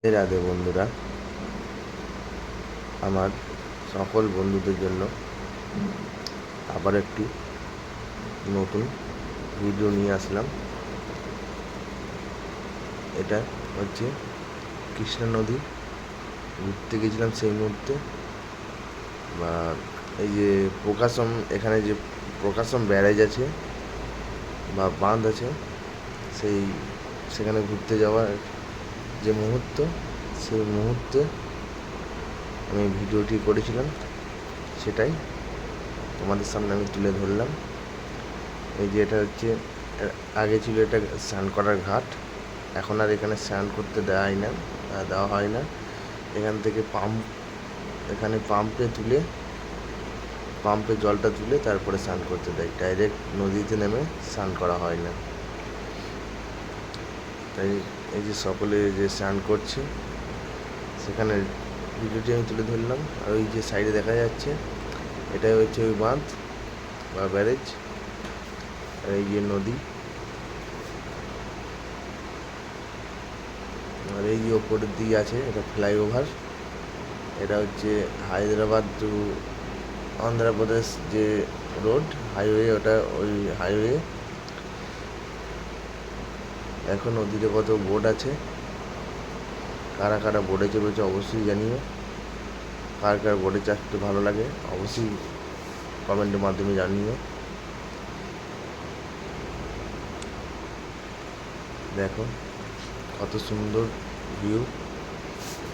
রাধে বন্ধুরা, আমার সকল বন্ধুদের জন্য আবার একটি নতুন ভিডিও নিয়ে আসলাম। এটা হচ্ছে কৃষ্ণা নদী। ঘুরতে গেছিলাম সেই মুহূর্তে, বা এই যে প্রকাশম, এখানে যে প্রকাশম ব্যারেজ আছে বা বাঁধ আছে, সেখানে ঘুরতে যাওয়ার যে মুহূর্ত, সেই মুহূর্তে আমি ভিডিওটি করেছিলাম। সেটাই তোমাদের সামনে আমি তুলে ধরলাম। এই যে এটা হচ্ছে, আগে ছিল এটা স্নান করার ঘাট, এখন আর এখানে স্নান করতে দেওয়া হয় না। এখান থেকে এখানে পাম্পে জলটা তুলে তারপরে স্নান করতে দেয়। ডাইরেক্ট নদীতে নেমে স্নান করা হয় না। তাই এই যে সকলে যে স্নান করছে, সেখানে ভিডিওটি আমি তুলে ধরলাম। আর ওই যে সাইডে দেখা যাচ্ছে, এটাই হচ্ছে ওই বাঁধ বা ব্যারেজ। আর এই যে নদী, আর এই যে ওপরের দিকে আছে এটা ফ্লাইওভার। এটা হচ্ছে হায়দ্রাবাদ টু অন্ধ্রপ্রদেশ যে রোড হাইওয়ে, ওটা ওই হাইওয়ে। এখন নদীতে কত বোট আছে, কারা কারা বোটে চড়েছে অবশ্যই জানিও। কার কার বোটে চাপতে ভালো লাগে অবশ্যই কমেন্টের মাধ্যমে জানিও। দেখো কত সুন্দর ভিউ,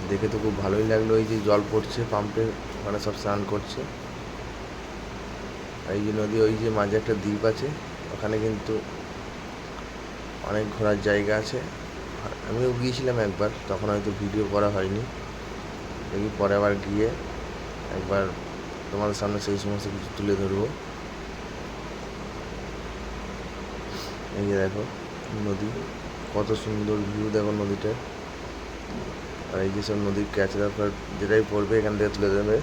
দেখে তো খুব ভালোই লাগলো। এই যে জল পড়ছে পাম্পে, মানে সব স্নান করছে। এই যে নদী, ওই যে মাঝে একটা দ্বীপ আছে, ওখানে কিন্তু অনেক ঘোরার জায়গা আছে। আমিও গিয়েছিলাম একবার, তখন হয়তো ভিডিও করা হয়নি। দেখি পরে আবার গিয়ে একবার তোমাদের সামনে সেই সমস্ত কিছু তুলে ধরবো। এই যে দেখো নদী, কত সুন্দর ভিউ, দেখো নদীটা। আর এই যে সব নদীর ক্যাচরা যেটাই পড়বে এখান থেকে তুলে দেবে।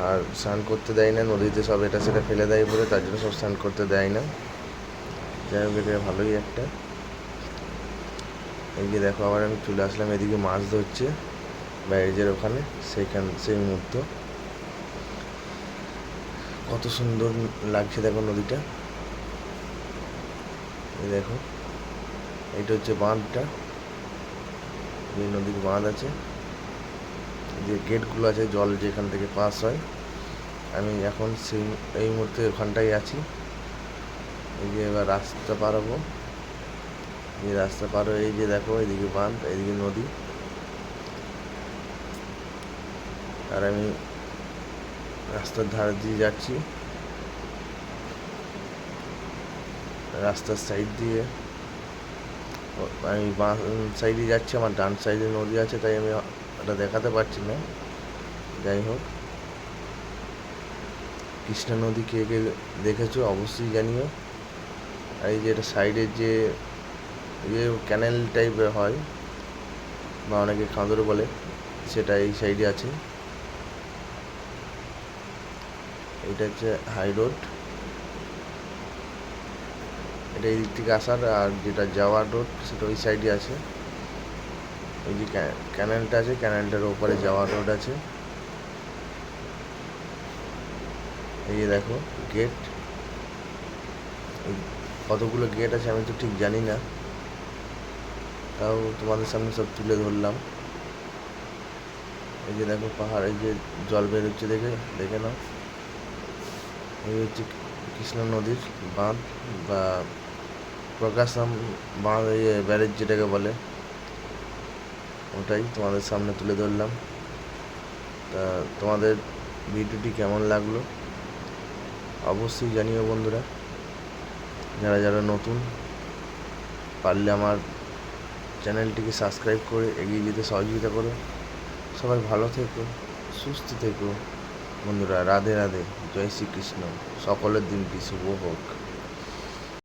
আর স্নান করতে দেয় না নদীতে, সব এটা সেটা ফেলে দেয় বলে, তার জন্য সব স্নান করতে দেয় না। যাই হোক, এটা ভালোই একটা। এই যে দেখো আবার আমি চলে আসলাম এদিকে, মাছ ধরছে ব্যারেজের ওখানে, সেই মুহূর্ত কত সুন্দর লাগছে দেখো নদীটা। এই দেখো, এইটা হচ্ছে বাঁধটা, যে নদীর বাঁধ আছে, যে গেটগুলো আছে, জল যেখান থেকে পাস হয়। আমি এখন এই মুহূর্তে ওখানটাই আছি। এই যে এবার রাস্তা পার হবো, এই রাস্তা পার হয়ে এই যে দেখো এদিকে বাঁধ, এদিকে নদী। আর আমি রাস্তার ধারে দিয়ে যাচ্ছি, রাস্তার সাইড দিয়ে আমি বাঁ সাইডে যাচ্ছি। আমার ডান সাইডে নদী আছে, তাই আমি ওটা দেখাতে পারছি না। যাই হোক, কৃষ্ণা নদী কে কে দেখেছো অবশ্যই জানিও। আর এই যে এটা সাইডের যে ক্যানেল টাইপের হয়, বা অনেকে খাঁদর বলে, সেটা এই সাইডে আছে। এটা হচ্ছে হাই রোড, এটা এই দিক থেকে আসার, আর যেটা যাওয়ার রোড সেটা ওই সাইডে আছে। এই যে ক্যানেলটা আছে, ক্যানেলটার ওপরে যাওয়ার রোড আছে। এই যে দেখো গেট, কতগুলো গেট আছে আমি তো ঠিক জানি না, তাও তোমাদের সামনে সব তুলে ধরলাম। এই যে দেখো পাহাড়, এই যে জল বেরোচ্ছে, দেখে নাও। এই হচ্ছে কৃষ্ণা নদীর বাঁধ বা প্রকাশম বাঁধ, এই ব্যারেজ যেটাকে বলে, ওটাই তোমাদের সামনে তুলে ধরলাম। তা তোমাদের ভিডিওটি কেমন লাগলো অবশ্যই জানিও বন্ধুরা। যারা যারা নতুন, পারলে আমার চ্যানেলটিকে সাবস্ক্রাইব করে এগিয়ে যেতে সহযোগিতা করো। সবাই ভালো থেকো, সুস্থ থেকো বন্ধুরা। রাধে রাধে, জয় শ্রীকৃষ্ণ। সকলের দিনটি শুভ হোক।